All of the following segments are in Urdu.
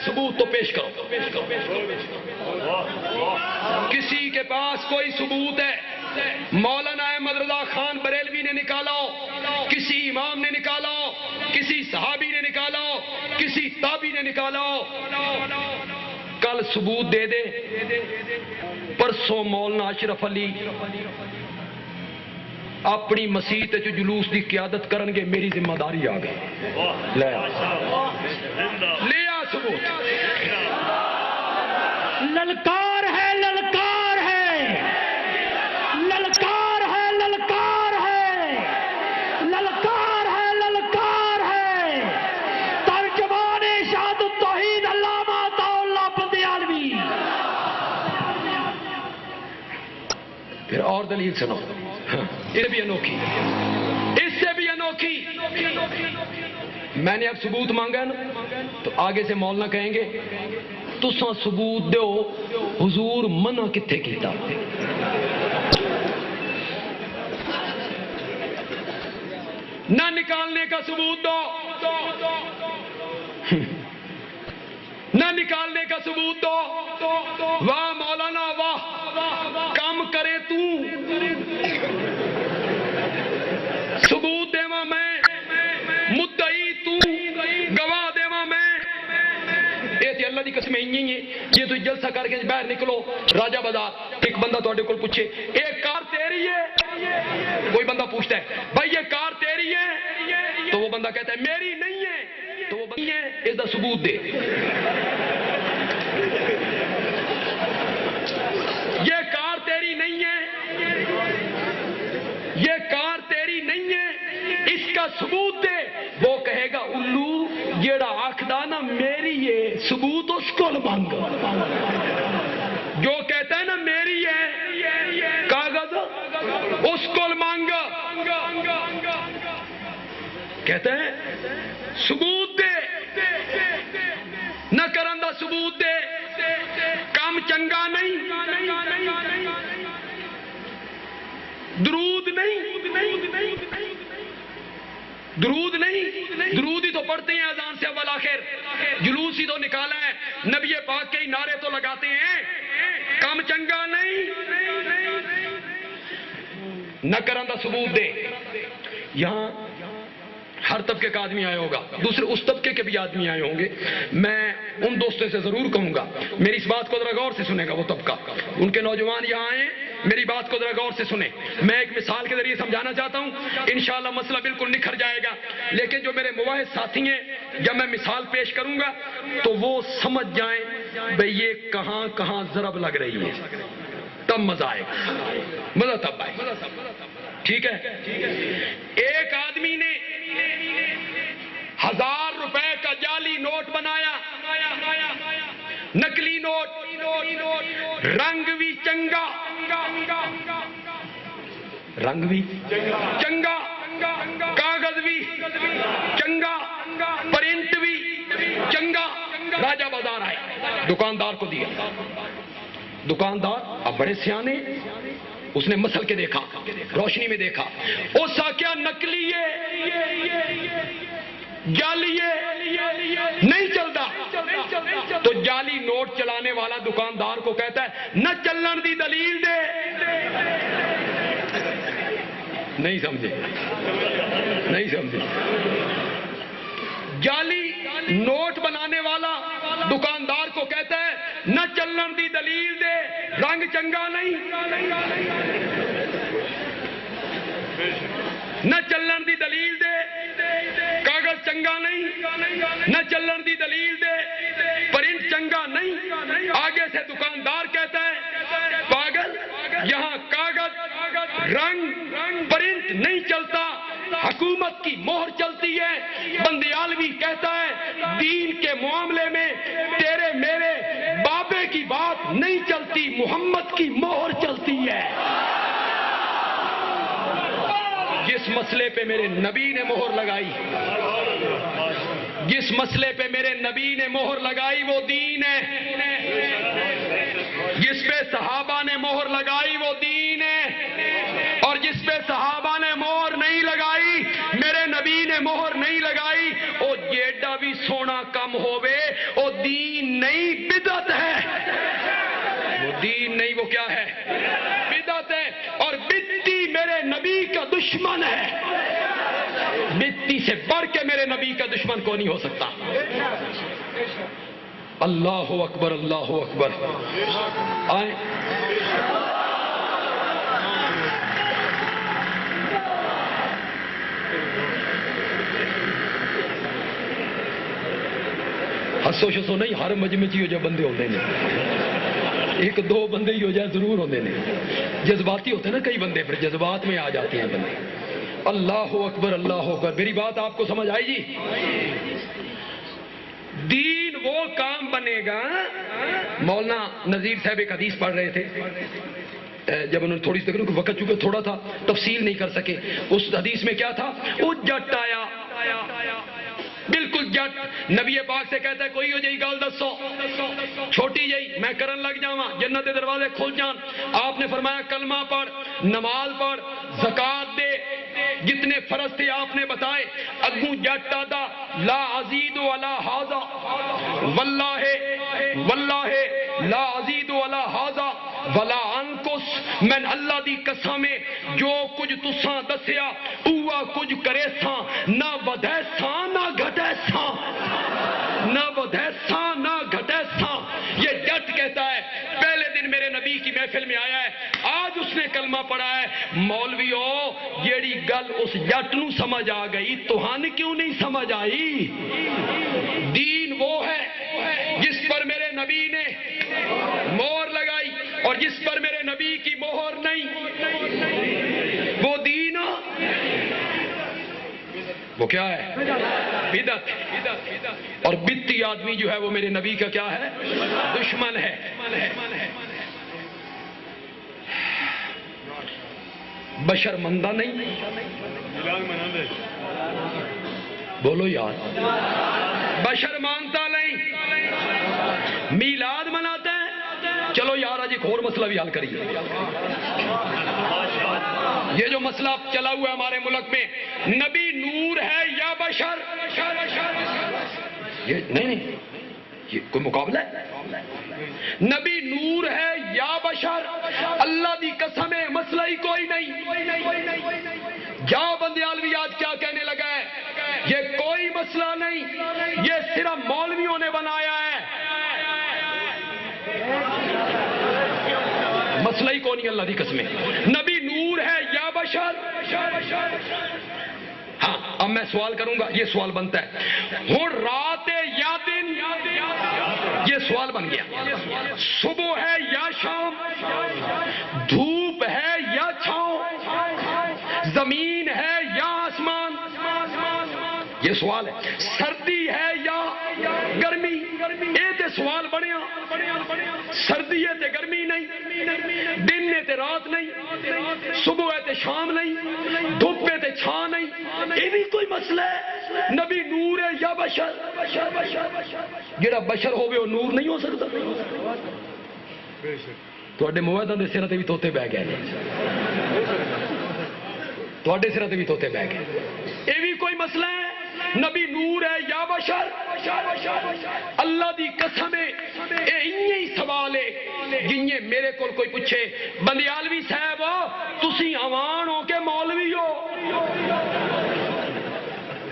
ثبوت تو پیش کرو. کسی کے پاس کوئی ثبوت ہے؟ مولانا احمد رضا خان بریلوی نے نکالا ہو, کسی امام نے نکالا ہو, کسی صحابی نے نکالا ہو, کسی تابعی نے نکالا ہو. کل ثبوت دے دے. پرسوں مولانا اشرف علی اپنی مسیت جو جلوس دی قیادت کرن گے, میری ذمہ داری آ گئی. لے آ ثبوت. للکار ہے, للکار ہے, للکار ہے, للکار ہے, للکار ہے, للکار ہے. ترجمان شہادت التوحید علامہ عطا اللہ بندیالوی. پھر اور دلیل سنو, یہ بھی انوکھی, اس سے بھی انوکھی. میں نے اب ثبوت مانگا نا, تو آگے سے مولانا کہیں گے تساں ثبوت دیو, حضور منع کتھے کیتا. نہ نکالنے کا ثبوت دو, نہ نکالنے کا ثبوت دو. واہ مولانا واہ, کام کرے تو. ثبوت دیواں میں, مدعی تو, گواہ دیواں میں. یہ تے اللہ دی قسم ہی ہے. یہ تو جلسہ کر کے باہر نکلو راجہ بازار, ایک بندہ تواڈے کول پوچھے ایک کار تیری ہے, کوئی بندہ پوچھتا ہے بھائی یہ کار تیری ہے, تو وہ بندہ کہتا ہے میری نہیں ہے, تو وہ بندہ ہے اس دا ثبوت دے. یہ کار تیری نہیں ہے, یہ کار تیری نہیں ہے, اس کا ثبوت دے. وہ کہے گا الو جیڑا آکھدا نا میری ہے, ثبوت اس کو مانگ. جو کہتا ہے نا میری ہے, کاغذ اس کو مانگ. کہتے ہیں ثبوت دے, نہ کرن دا ثبوت دے. کام چنگا نہیں, درود نہیں, درود نہیں, درود ہی تو پڑھتے ہیں اذان سے اول آخر, جلوس ہی تو نکالا ہے, نبی پاک کے ہی نعرے تو لگاتے ہیں. کام چنگا نہیں, نہ کرن دا ثبوت دے. یہاں ہر طبقے کا آدمی آیا ہوگا, دوسرے اس طبقے کے بھی آدمی آئے ہوں گے. میں ان دوستوں سے ضرور کہوں گا میری اس بات کو ذرا غور سے سنے گا. وہ طبقہ, ان کے نوجوان یہاں آئے, میری بات کو ذرا غور سے سنیں. میں ایک مثال کے ذریعے سمجھانا چاہتا ہوں, انشاءاللہ مسئلہ بالکل نکھر جائے گا. لیکن جو میرے مواحد ساتھی ہیں, جب میں مثال پیش کروں گا تو وہ سمجھ جائیں بھئی یہ کہاں کہاں ضرب لگ رہی ہے, تب مزہ آئے گا. مزہ تب آئے گا. ٹھیک ہے. ایک آدمی نے 1000 روپے کا جعلی نوٹ بنایا, نقلی نوٹ, رنگ بھی چنگا, رنگ بھی چنگا, کاغذ بھی چنگا, پرنٹ بھی چنگا. راجہ بازار آئے, دکاندار کو دیا. دکاندار اب بڑے سیانے, اس نے مسل کے دیکھا, روشنی میں دیکھا, اس کیا نکلی ہے, جعلی نہیں چلتا. تو جعلی نوٹ چلانے والا دکاندار کو کہتا ہے نہ چلن دی دلیل دے. نہیں سمجھے, نہیں سمجھے. جعلی نوٹ بنانے والا دکاندار کو کہتا ہے نہ چلن دی دلیل دے, رنگ چنگا نہیں, نہ چلن دی دلیل دے, کاغذ چنگا نہیں, نہ چلن دی دلیل دے, پرنٹ چنگا نہیں. آگے سے دکاندار کہتا ہے پاگل, یہاں کاغذ, رنگ, پرنٹ نہیں چلتا, حکومت کی مہر چلتی ہے. بندیالوی کہتا ہے دین کے معاملے میں تیرے میرے بابے کی بات نہیں چلتی, محمد کی مہر چلتی ہے. جس مسئلے پہ میرے نبی نے مہر لگائی, جس مسئلے پہ میرے نبی نے مہر لگائی وہ دین ہے. جس پہ صحابہ نے مہر لگائی وہ دین ہے, اور جس پہ صحابہ نے مہر نہیں لگائی, میرے نبی نے مہر نہیں لگائی, وہ جیڈا بھی سونا کم ہووے, وہ دین نہیں بدعت ہے، وہ دین نہیں، وہ کیا ہے؟ بدعت ہے۔ اور بدعتی میرے نبی کا دشمن ہے، بدعتی سے بڑھ کے میرے نبی کا دشمن کو نہیں ہو سکتا۔ اللہ اکبر، اللہ اکبر۔ آئیں ہسو شسو نہیں، ہر مجمع چ ہو جائے بندے ہوتے ہیں، ایک دو بندے ہی ہو جائے ضرور ہوتے ہیں، جذباتی ہوتے ہیں نا کئی بندے، پھر جذبات میں آ جاتے ہیں بندے۔ اللہ اکبر، اللہ اکبر۔ میری بات آپ کو سمجھ آئی جی؟ دین وہ کام بنے گا۔ مولانا نذیر صاحب ایک حدیث پڑھ رہے تھے، جب انہوں نے تھوڑی سی وقت چونکہ تھوڑا تھا تفصیل نہیں کر سکے، اس حدیث میں کیا تھا؟ وہ جٹ آیا، بالکل جٹ، نبی پاک سے کہتا ہے کوئی ہو جائی گل دسو، چھوٹی جائی میں کرن لگ جاواں، جنت دے دروازے کھل جان۔ آپ نے فرمایا کلمہ پڑھ، نماز پڑھ، زکات دے، جتنے فرض تھے آپ نے بتائے۔ اگوں جٹ آدا لا ازید ولا ھذا، واللہ واللہ لا ازید ولا ھذا ولا انقص، میں اللہ دی قسم ہے جو کچھ تساں دسیا اوہ کچھ کرے ساں، نہ ودھے ساں نہ گھٹے ساں، نہ ودھے ساں نہ گھٹے ساں۔ یہ جٹ کہتا ہے پہلے دن میرے نبی کی محفل میں آیا ہے، آج اس نے کلمہ پڑھا ہے۔ مولویو جیڑی گل اس جٹ نو سمجھ آ گئی تہن کیوں نہیں سمجھ آئی؟ دین وہ ہے جس پر میرے نبی نے مہر لگائی، اور جس پر میرے نبی کی مہر نہیں وہ دین، وہ کیا ہے؟ بدعت۔ اور بدعتی آدمی جو ہے وہ میرے نبی کا کیا ہے؟ دشمن ہے۔ بشر مندہ نہیں، بولو یار، بشر مانتا نہیں، میلاد مناتے ہیں۔ چلو یار آج ایک اور مسئلہ بھی حل کریے۔ یہ جو مسئلہ چلا ہوا ہے ہمارے ملک میں، نبی نور ہے یا بشر؟ یہ نہیں، یہ کوئی مقابلہ ہے؟ نبی نور ہے یا بشر؟ اللہ دی قسم ہے مسئلہ ہی کوئی نہیں۔ جا بندیالوی آج کیا کہنے لگا ہے؟ یہ کوئی مسئلہ نہیں، یہ صرف مولویوں نے بنایا ہے، مسئلہ ہی کون نہیں اللہ دی قسم ہے۔ نبی نور ہے یا بشر؟ ہاں اب میں سوال کروں گا، یہ سوال بنتا ہے ہوں رات ہے یا دن؟ یہ سوال بن گیا۔ صبح ہے یا شام؟ دھوپ ہے یا چھاؤں؟ زمین ہے یا آسمان؟ یہ سوال ہے۔ سردی ہے یا گرمی؟ یہ تے سوال بنیا، سردی ہے تے گرمی نہیں، دن ہے تے رات نہیں، صبح ہے تے شام نہیں، دھوپ ہے تے چھاں نہیں، یہ بھی کوئی مسئلہ ہے؟ نبی نور ہے یا بشر؟ جڑا بشر ہوگے وہ نور نہیں ہو سکتا؟ تواڈے موعدہ دے سراں تے بھی توتے بہ گئے، تواڈے سراں تے بھی توتے بہ گئے، یہ بھی کوئی مسئلہ ہے؟ نبی نور ہے یا بشر؟ اللہ دی قسم ہے اے انہی ہی سوال ہے جنہیں میرے کول کوئی پوچھے بندیالوی صاحب تسی عوام ہو کے مولوی ہو؟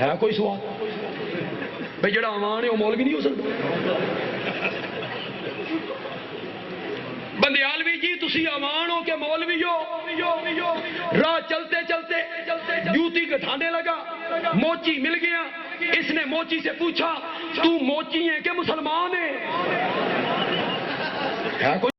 ہے کوئی سوال؟ بھئی جڑا عوام ہے وہ مولوی نہیں ہو سکتا؟ بندیالوی جی تسی عوام ہو کے مولوی ہو؟ راہ چلتے چلتے جوتی گٹھانے لگا، موچی مل گیا، اس نے موچی سے پوچھا تو موچی ہے کہ مسلمان ہے؟ کوئی